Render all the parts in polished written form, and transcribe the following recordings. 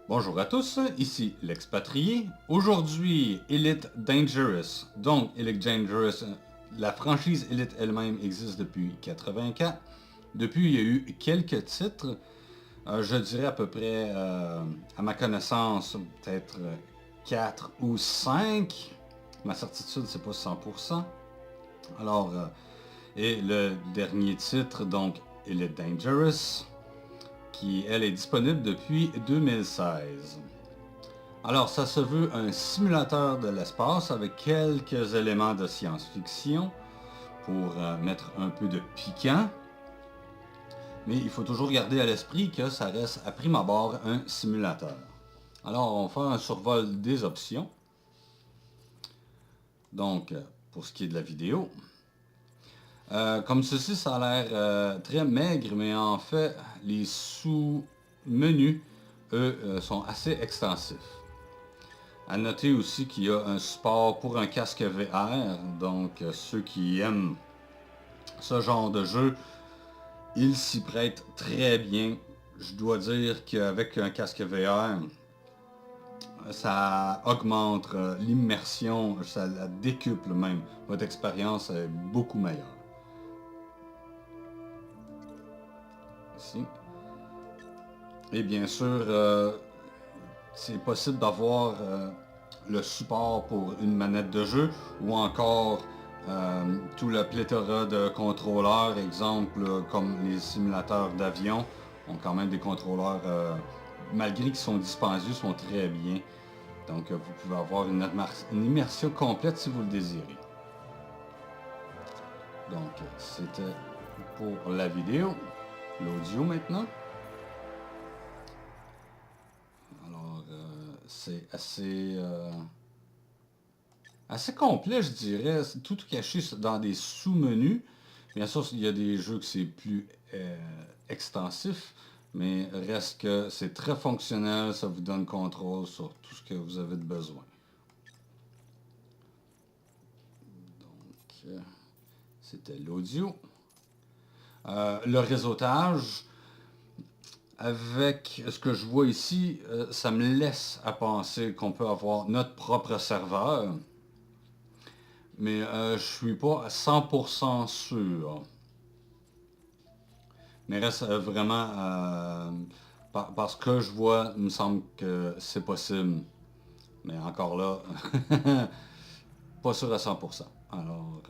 Bonjour à tous, ici l'expatrié. Aujourd'hui, Elite Dangerous. Donc, Elite Dangerous, la franchise Elite elle-même existe depuis 84. Depuis, il y a eu quelques titres. Je dirais à peu près, à ma connaissance, peut-être 4 ou 5. Ma certitude, c'est pas 100%. Alors, et le dernier titre, donc Elite Dangerous, qui, elle, est disponible depuis 2016. Alors, ça se veut un simulateur de l'espace avec quelques éléments de science-fiction pour mettre un peu de piquant. Mais il faut toujours garder à l'esprit que ça reste à prime abord un simulateur. Alors, on va faire un survol des options. Donc, pour ce qui est de la vidéo. Comme ceci, ça a l'air très maigre, mais en fait, les sous-menus, eux, sont assez extensifs. À noter aussi qu'il y a un support pour un casque VR, donc ceux qui aiment ce genre de jeu, ils s'y prêtent très bien. Je dois dire qu'avec un casque VR, ça augmente l'immersion, ça la décuple même. Votre expérience est beaucoup meilleure. Ici. Et bien sûr, c'est possible d'avoir le support pour une manette de jeu ou encore tout le pléthora de contrôleurs, exemple comme les simulateurs d'avion ont quand même des contrôleurs, malgré qu'ils sont dispendieux, sont très bien. Donc vous pouvez avoir une immersion complète si vous le désirez. Donc c'était pour la vidéo. L'audio maintenant. Alors c'est assez complet, je dirais. Tout caché dans des sous-menus. Bien sûr, il y a des jeux que c'est plus extensif, mais reste que c'est très fonctionnel, ça vous donne contrôle sur tout ce que vous avez de besoin. Donc, c'était l'audio. Le réseautage, avec ce que je vois ici, ça me laisse à penser qu'on peut avoir notre propre serveur. Mais je suis pas à 100% sûr. Mais reste vraiment, parce que je vois, il me semble que c'est possible. Mais encore là, pas sûr à 100%. Alors,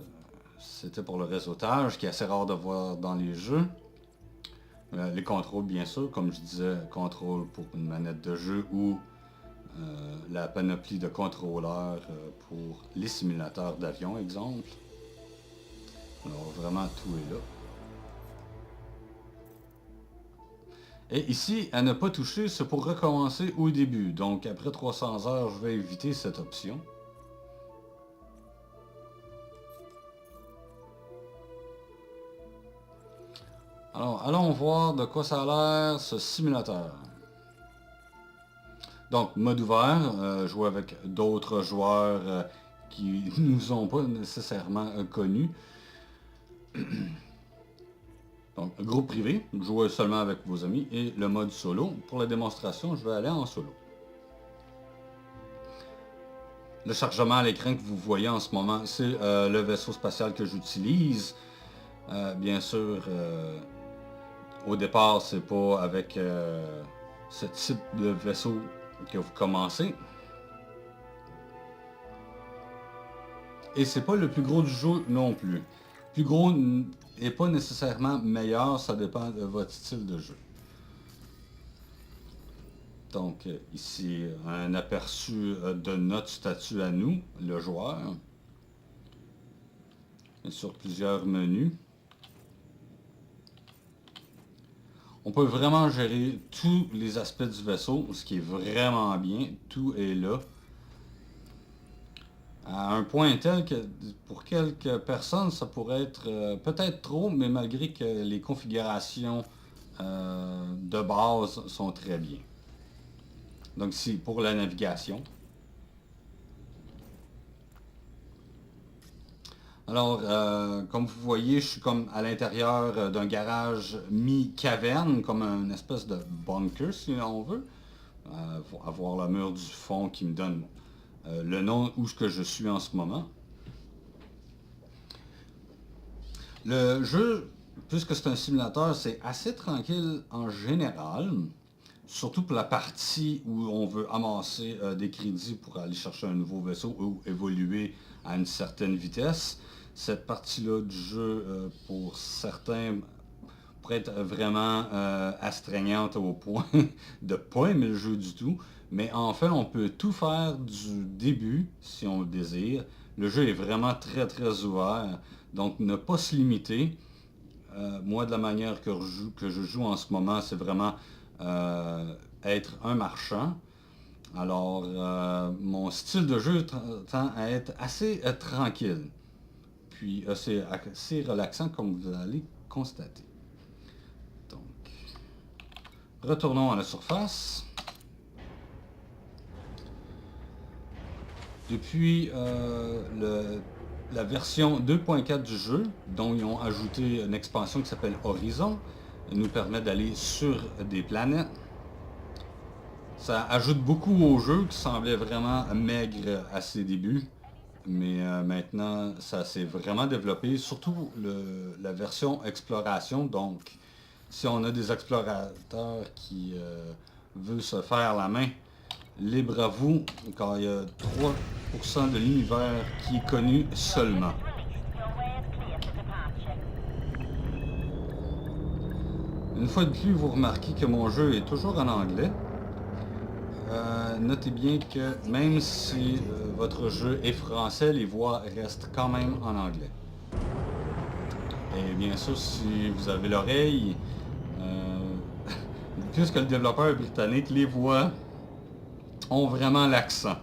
c'était pour le réseautage, qui est assez rare de voir dans les jeux. Les contrôles, bien sûr, comme je disais, contrôle pour une manette de jeu ou la panoplie de contrôleurs pour les simulateurs d'avion, exemple. Alors, vraiment, tout est là. Et ici, à ne pas toucher, c'est pour recommencer au début. Donc, après 300 heures, je vais éviter cette option. Alors, allons voir de quoi ça a l'air, ce simulateur. Donc, mode ouvert, jouer avec d'autres joueurs qui ne nous ont pas nécessairement connus. Donc, groupe privé, jouer seulement avec vos amis. Et le mode solo. Pour la démonstration, je vais aller en solo. Le chargement à l'écran que vous voyez en ce moment, c'est le vaisseau spatial que j'utilise. Bien sûr, au départ, c'est pas avec ce type de vaisseau que vous commencez. Et c'est pas le plus gros du jeu non plus. Plus gros n'est pas nécessairement meilleur, ça dépend de votre style de jeu. Donc ici, un aperçu de notre statut à nous, le joueur. Et sur plusieurs menus. On peut vraiment gérer tous les aspects du vaisseau, ce qui est vraiment bien. Tout est là. À un point tel que pour quelques personnes, ça pourrait être peut-être trop, mais malgré que les configurations de base sont très bien. Donc c'est pour la navigation. Alors, comme vous voyez, je suis comme à l'intérieur d'un garage mi-caverne, comme une espèce de bunker, si on veut. avoir le mur du fond qui me donne le nom où ce que je suis en ce moment. Le jeu, puisque c'est un simulateur, c'est assez tranquille en général. Surtout pour la partie où on veut amasser des crédits pour aller chercher un nouveau vaisseau ou évoluer à une certaine vitesse. Cette partie-là du jeu, pour certains, pourrait être vraiment astreignante au point de ne pas aimer le jeu du tout. Mais en fait, on peut tout faire du début, si on le désire. Le jeu est vraiment très très ouvert. Donc ne pas se limiter. Moi, de la manière que je joue en ce moment, c'est vraiment être un marchand. Alors, mon style de jeu tend à être assez tranquille. Puis, c'est assez relaxant, comme vous allez constater. Donc, retournons à la surface. Depuis la version 2.4 du jeu, dont ils ont ajouté une expansion qui s'appelle Horizon, elle nous permet d'aller sur des planètes. Ça ajoute beaucoup au jeu qui semblait vraiment maigre à ses débuts. Mais maintenant, ça s'est vraiment développé, surtout la version exploration. Donc, si on a des explorateurs qui veulent se faire la main, libre à vous, car il y a 3% de l'univers qui est connu seulement. Une fois de plus, vous remarquez que mon jeu est toujours en anglais. Notez bien que même si votre jeu est français, les voix restent quand même en anglais. Et bien sûr, si vous avez l'oreille, puisque le développeur est britannique, les voix ont vraiment l'accent.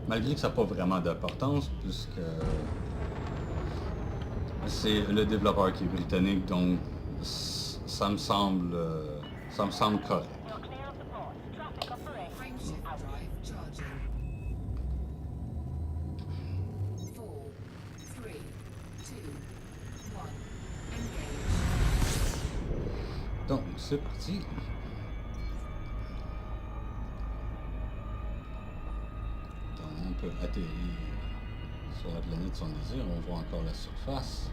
Malgré que ça n'a pas vraiment d'importance, puisque c'est le développeur qui est britannique, donc ça me semble correct. Donc, c'est parti. Donc, on peut atterrir sur la planète si on désire. On voit encore la surface.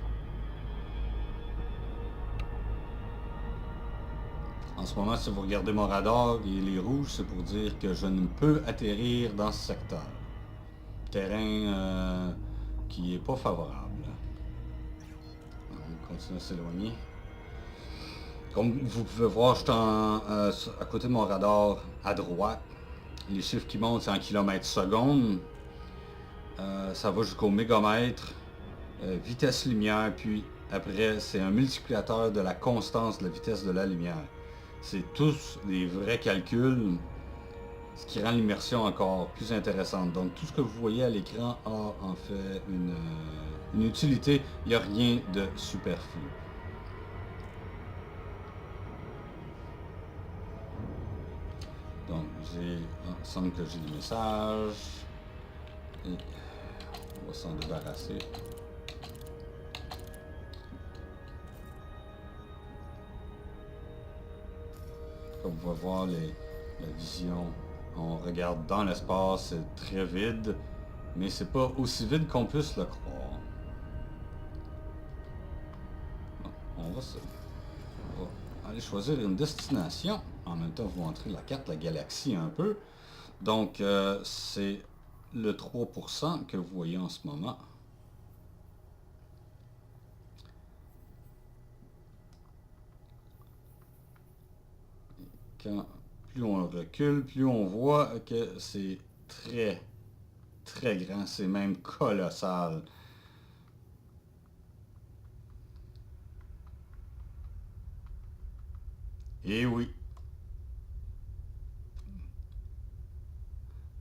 En ce moment, si vous regardez mon radar, il est rouge, c'est pour dire que je ne peux atterrir dans ce secteur. Terrain qui n'est pas favorable. On continue à s'éloigner. Comme vous pouvez voir, je suis à côté de mon radar à droite. Les chiffres qui montent, c'est en kilomètres secondes. Ça va jusqu'au mégamètre. Vitesse lumière, puis après, c'est un multiplicateur de la constance de la vitesse de la lumière. C'est tous des vrais calculs, ce qui rend l'immersion encore plus intéressante. Donc tout ce que vous voyez à l'écran a en fait une utilité. Il n'y a rien de superflu. Donc il semble que j'ai des messages. Et on va s'en débarrasser. Comme on va voir la vision, on regarde dans l'espace, c'est très vide, mais c'est pas aussi vide qu'on puisse le croire. Bon, on va aller choisir une destination. En même temps, vous montrer la carte, la galaxie un peu. Donc, c'est le 3% que vous voyez en ce moment. Plus on recule, plus on voit que c'est très, très grand. C'est même colossal. Et oui.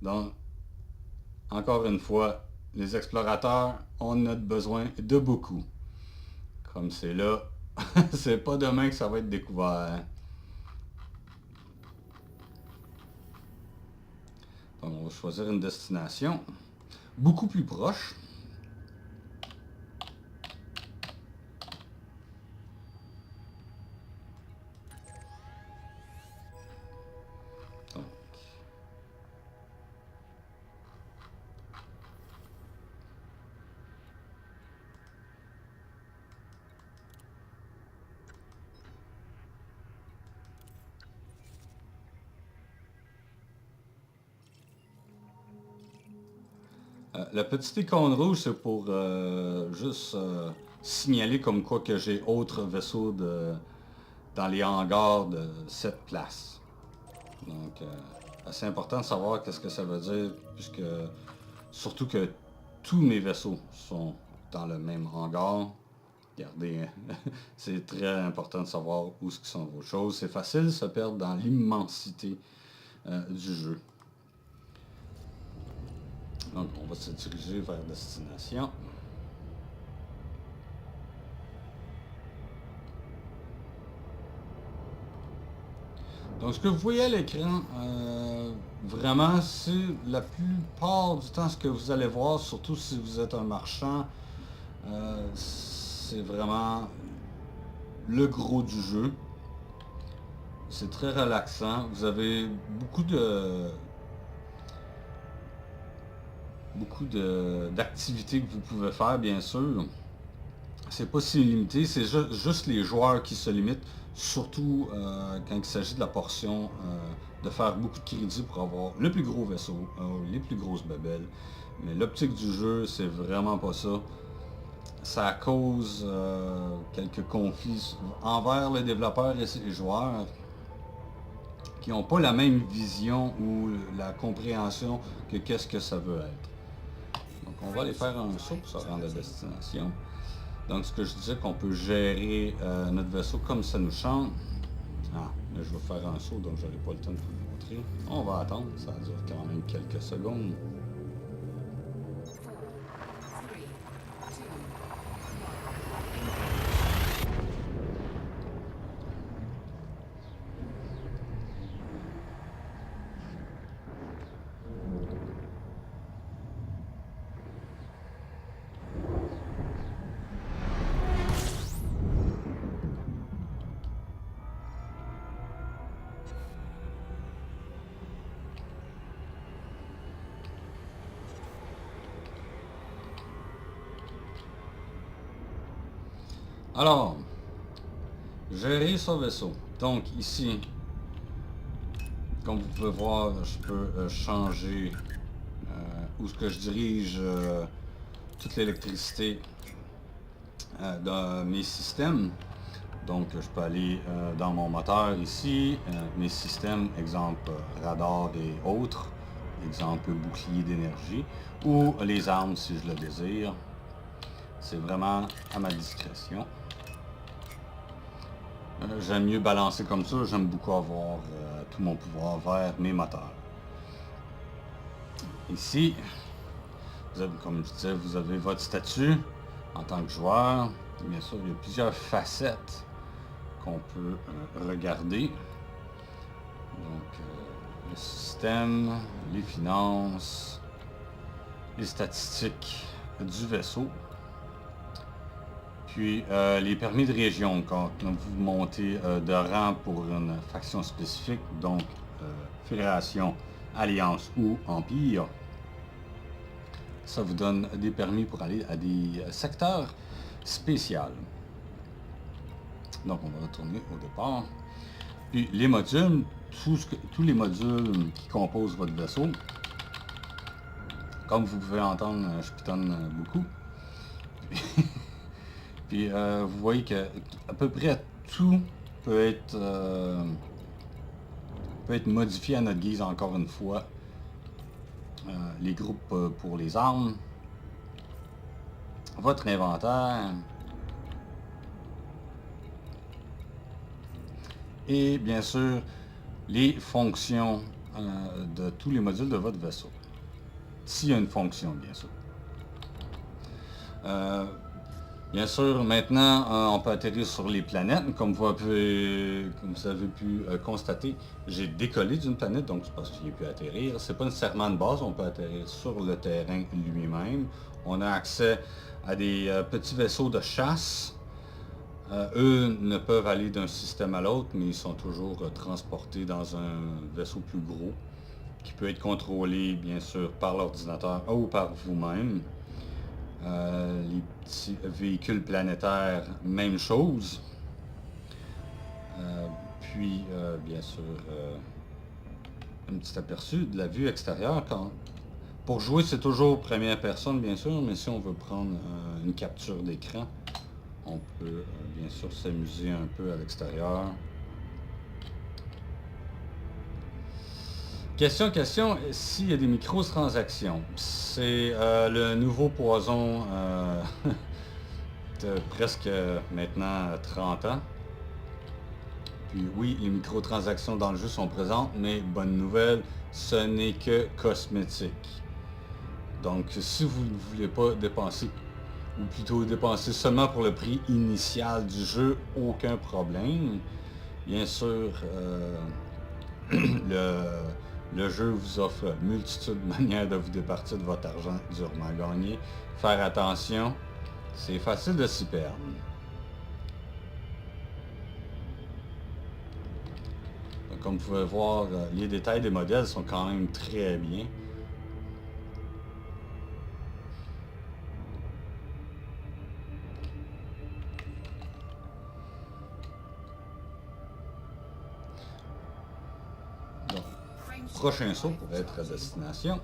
Donc, encore une fois, les explorateurs ont notre besoin de beaucoup. Comme c'est là, c'est pas demain que ça va être découvert. Donc, on va choisir une destination beaucoup plus proche. La petite icône rouge, c'est pour juste signaler comme quoi que j'ai autre vaisseau dans les hangars de cette place. Donc, assez important de savoir qu'est-ce que ça veut dire, puisque surtout que tous mes vaisseaux sont dans le même hangar. Regardez, c'est très important de savoir où sont vos choses. C'est facile de se perdre dans l'immensité du jeu. Donc, on va se diriger vers destination. Donc, ce que vous voyez à l'écran, vraiment, c'est la plupart du temps ce que vous allez voir, surtout si vous êtes un marchand, c'est vraiment le gros du jeu. C'est très relaxant. Vous avez beaucoup d'activités que vous pouvez faire, bien sûr. C'est pas si limité, c'est juste les joueurs qui se limitent, surtout quand il s'agit de la portion de faire beaucoup de crédits pour avoir le plus gros vaisseau, les plus grosses babelles. Mais l'optique du jeu, c'est vraiment pas ça. Ça cause quelques conflits envers les développeurs et les joueurs qui n'ont pas la même vision ou la compréhension que qu'est-ce que ça veut être. Donc on va aller faire un saut pour se rendre à destination. Donc ce que je disais qu'on peut gérer notre vaisseau comme ça nous chante. Ah, là je vais faire un saut donc j'aurai pas le temps de vous montrer. On va attendre, ça dure quand même quelques secondes. Alors, gérer son vaisseau. Donc ici, comme vous pouvez voir, je peux changer où ce que je dirige toute l'électricité dans mes systèmes. Donc je peux aller dans mon moteur ici, mes systèmes, exemple radar et autres, exemple bouclier d'énergie, ou les armes si je le désire. C'est vraiment à ma discrétion. J'aime mieux balancer comme ça, j'aime beaucoup avoir tout mon pouvoir vers mes moteurs. Ici, vous avez, comme je disais, vous avez votre statut en tant que joueur. Bien sûr, il y a plusieurs facettes qu'on peut regarder. Donc, le système, les finances, les statistiques du vaisseau. Puis les permis de région, quand vous montez de rang pour une faction spécifique, donc Fédération, Alliance ou Empire, ça vous donne des permis pour aller à des secteurs spéciaux. Donc on va retourner au départ. Puis les modules, tous les modules qui composent votre vaisseau, comme vous pouvez entendre, je pitonne beaucoup. Puis vous voyez que à peu près tout peut être modifié à notre guise encore une fois. Les groupes pour les armes, votre inventaire et bien sûr les fonctions de tous les modules de votre vaisseau. S'il y a une fonction, bien sûr. Bien sûr, maintenant, on peut atterrir sur les planètes. Comme vous avez pu constater, j'ai décollé d'une planète, donc c'est parce qu'il peut atterrir. C'est pas nécessairement de base, on peut atterrir sur le terrain lui-même. On a accès à des petits vaisseaux de chasse. Eux ne peuvent aller d'un système à l'autre, mais ils sont toujours transportés dans un vaisseau plus gros, qui peut être contrôlé, bien sûr, par l'ordinateur ou par vous-même. Les petits véhicules planétaires, même chose. Puis, bien sûr, un petit aperçu de la vue extérieure. Pour jouer, c'est toujours première personne, bien sûr, mais si on veut prendre une capture d'écran, on peut bien sûr s'amuser un peu à l'extérieur. Question, s'il y a des microtransactions. C'est le nouveau poison de presque maintenant 30 ans. Puis oui, les microtransactions dans le jeu sont présentes, mais bonne nouvelle, ce n'est que cosmétique. Donc si vous ne voulez pas dépenser, ou plutôt dépenser seulement pour le prix initial du jeu, aucun problème. Bien sûr, le jeu vous offre multitude de manières de vous départir de votre argent durement gagné. Faire attention, c'est facile de s'y perdre. Donc, comme vous pouvez voir, les détails des modèles sont quand même très bien. Donc, prochain saut pour être à destination.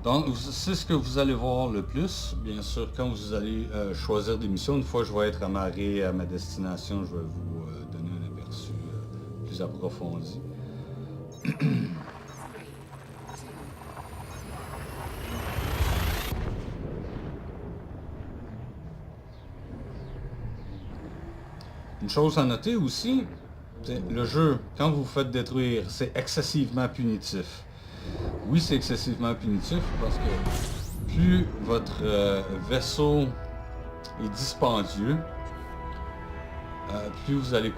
Donc, c'est ce que vous allez voir le plus. Bien sûr, quand vous allez choisir des missions, une fois que je vais être amarré à ma destination, je vais vous donner un aperçu plus approfondi. Une chose à noter aussi, le jeu, quand vous vous faites détruire, c'est excessivement punitif. Oui, c'est excessivement punitif parce que plus votre vaisseau est dispendieux, plus vous allez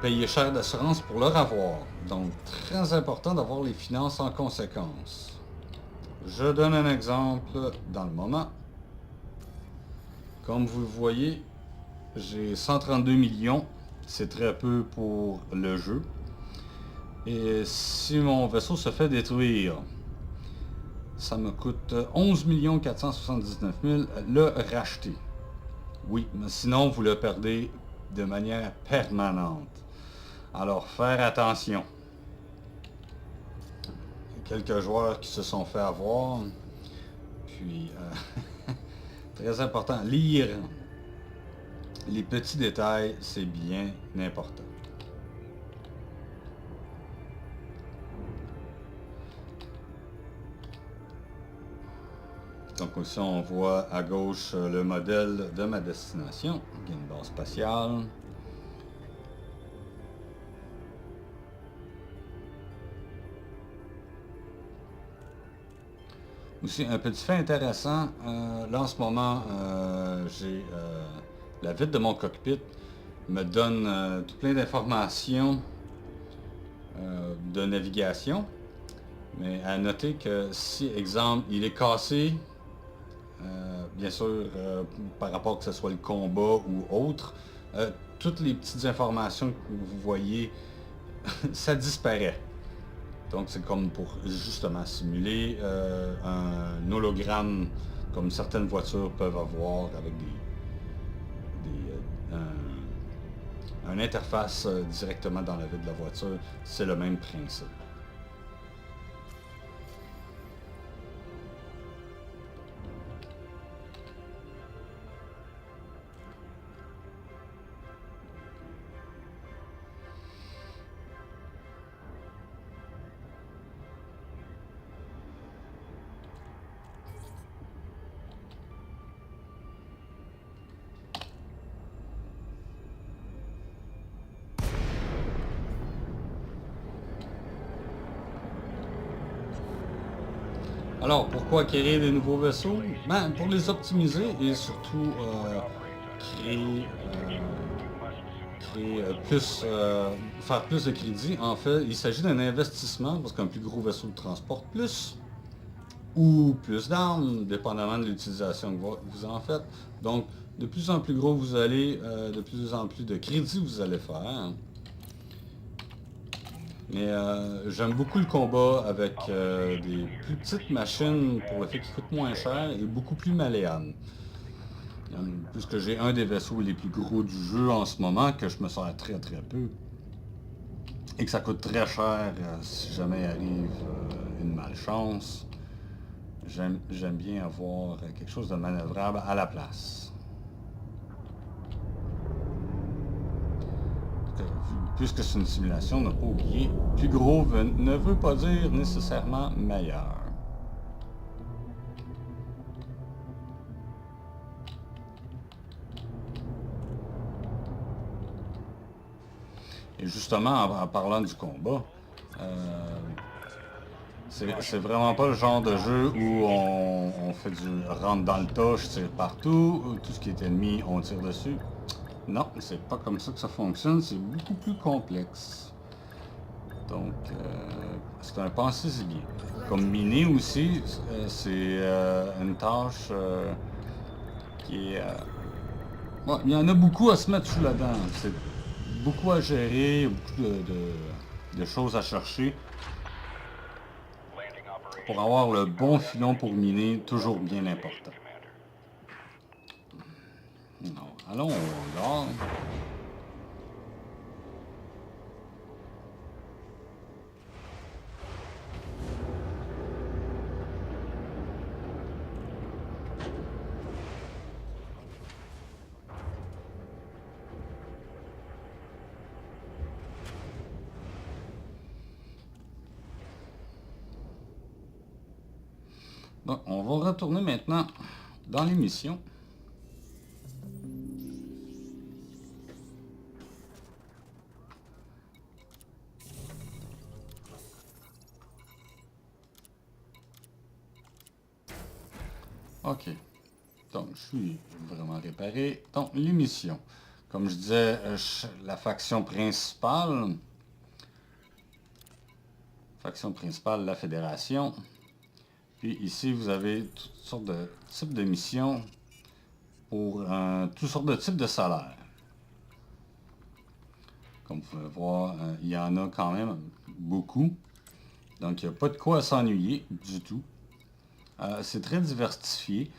payer cher d'assurance pour le revoir. Donc, très important d'avoir les finances en conséquence. Je donne un exemple dans le moment. Comme vous le voyez, j'ai 132 millions. C'est très peu pour le jeu. Et si mon vaisseau se fait détruire, ça me coûte 11 479 000 le racheter. Oui, mais sinon vous le perdez de manière permanente. Alors, faire attention. Il y a quelques joueurs qui se sont fait avoir. Puis, très important, lire les petits détails, c'est bien important. Donc ici, on voit à gauche le modèle de ma destination. Il y a une base spatiale. Aussi, un petit fait intéressant, là en ce moment, j'ai la vitre de mon cockpit me donne tout plein d'informations de navigation. Mais à noter que si, exemple, il est cassé, bien sûr, par rapport que ce soit le combat ou autre, toutes les petites informations que vous voyez, ça disparaît. Donc c'est comme pour justement simuler un hologramme comme certaines voitures peuvent avoir avec une interface directement dans la vitre de la voiture. C'est le même principe. Alors, pourquoi acquérir des nouveaux vaisseaux? Ben, pour les optimiser et surtout faire plus de crédit. En fait, il s'agit d'un investissement parce qu'un plus gros vaisseau transporte plus ou plus d'armes, dépendamment de l'utilisation que vous en faites. Donc, de plus en plus gros vous allez, de plus en plus de crédit vous allez faire. Mais j'aime beaucoup le combat avec des plus petites machines pour le fait qu'ils coûtent moins cher et beaucoup plus malléables. Puisque j'ai un des vaisseaux les plus gros du jeu en ce moment, que je me sers très très peu. Et que ça coûte très cher si jamais arrive une malchance. j'aime bien avoir quelque chose de manœuvrable à la place. Puisque c'est une simulation, ne pas oublier, plus gros ne veut pas dire nécessairement meilleur. Et justement, en parlant du combat, c'est vraiment pas le genre de jeu où on fait du rentre dans le tas, je tire partout, tout ce qui est ennemi, on tire dessus. Non, c'est pas comme ça que ça fonctionne, c'est beaucoup plus complexe. Donc, c'est un pensez-y bien. Comme miner aussi, c'est une tâche qui est... bon, il y en a beaucoup à se mettre sous la dent. C'est beaucoup à gérer, beaucoup de choses à chercher pour avoir le bon filon pour miner, toujours bien important. Non, allons au nord. Donc, on va retourner maintenant dans l'émission. OK. Donc, je suis vraiment réparé. Donc, l'émission. Comme je disais, la faction principale, la fédération. Puis ici, vous avez toutes sortes de types de missions pour toutes sortes de types de salaires. Comme vous pouvez voir, il y en a quand même beaucoup. Donc, il n'y a pas de quoi s'ennuyer du tout. C'est très diversifié.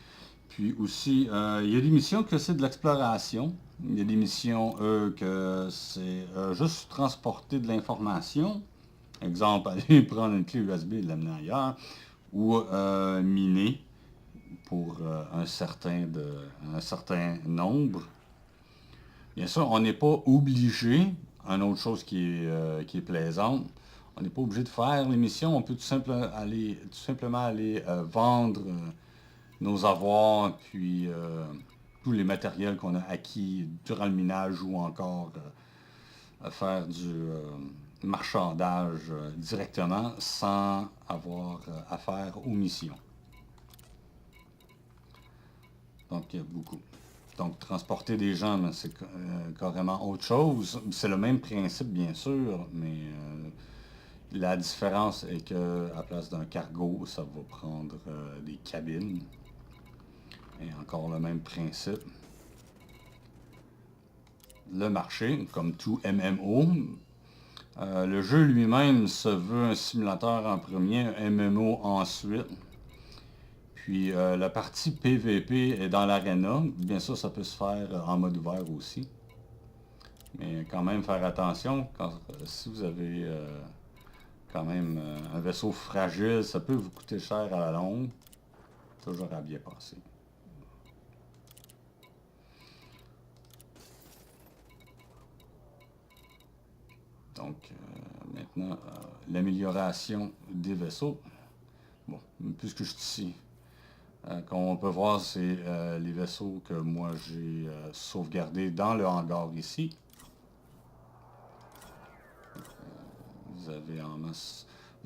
Puis aussi, il y a des missions que c'est de l'exploration. Il y a des missions que c'est juste transporter de l'information. Exemple, aller prendre une clé USB et l'amener ailleurs. Ou miner pour un certain nombre. Bien sûr, on n'est pas obligé, une autre chose qui est plaisante, on n'est pas obligé de faire l'émission, on peut tout simplement aller vendre nos avoirs, puis tous les matériels qu'on a acquis durant le minage ou encore faire du marchandage directement sans avoir affaire aux missions. Donc, il y a beaucoup. Donc, transporter des gens, c'est carrément autre chose. C'est le même principe, bien sûr, mais la différence est que à place d'un cargo, ça va prendre des cabines. Et encore le même principe. Le marché, comme tout MMO, le jeu lui-même se veut un simulateur en premier, un MMO ensuite. Puis la partie PVP est dans l'arena. Bien sûr, ça peut se faire en mode ouvert aussi. Mais quand même faire attention, si vous avez quand même un vaisseau fragile, ça peut vous coûter cher à la longue. Toujours à bien passer. Donc maintenant, l'amélioration des vaisseaux. Bon, puisque je suis ici, comme on peut voir, c'est les vaisseaux que moi j'ai sauvegardés dans le hangar ici.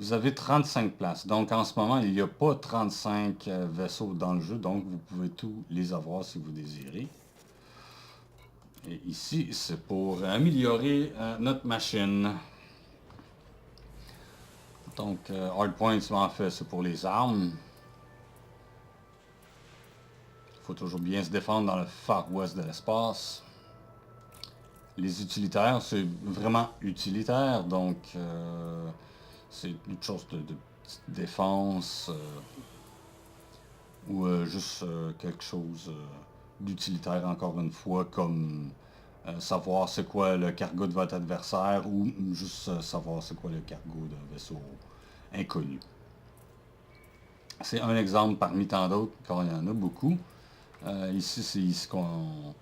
Vous avez 35 places. Donc en ce moment, il n'y a pas 35 vaisseaux dans le jeu, donc vous pouvez tous les avoir si vous désirez. Et ici, c'est pour améliorer notre machine. Donc, Hardpoints, en fait, c'est pour les armes. Il faut toujours bien se défendre dans le Far West de l'espace. Les utilitaires, c'est vraiment utilitaire, donc c'est une chose de défense ou juste quelque chose d'utilitaire, encore une fois, comme savoir c'est quoi le cargo de votre adversaire ou juste savoir c'est quoi le cargo d'un vaisseau inconnu. C'est un exemple parmi tant d'autres, car il y en a beaucoup. Ici, c'est ici qu'on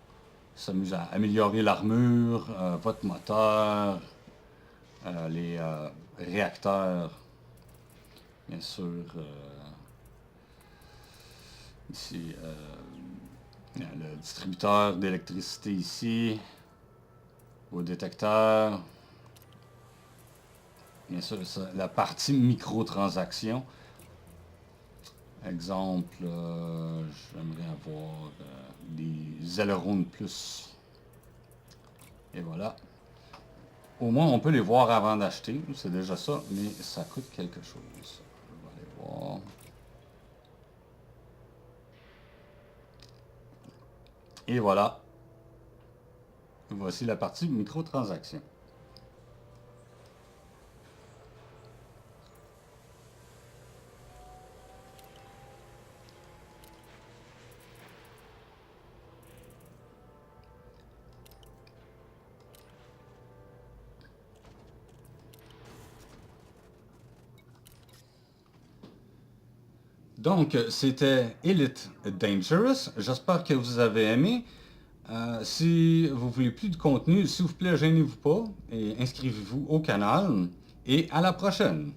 s'amuse à améliorer l'armure, votre moteur, les réacteurs, bien sûr. Ici, il y a le distributeur d'électricité ici, au détecteur. Bien sûr, la partie microtransactions. Exemple, j'aimerais avoir des ailerons de plus. Et voilà. Au moins, on peut les voir avant d'acheter. C'est déjà ça, mais ça coûte quelque chose. On va aller voir. Et voilà. Voici la partie microtransactions. Donc, c'était Elite Dangerous. J'espère que vous avez aimé. Si vous voulez plus de contenu, s'il vous plaît, gênez-vous pas et inscrivez-vous au canal. Et à la prochaine!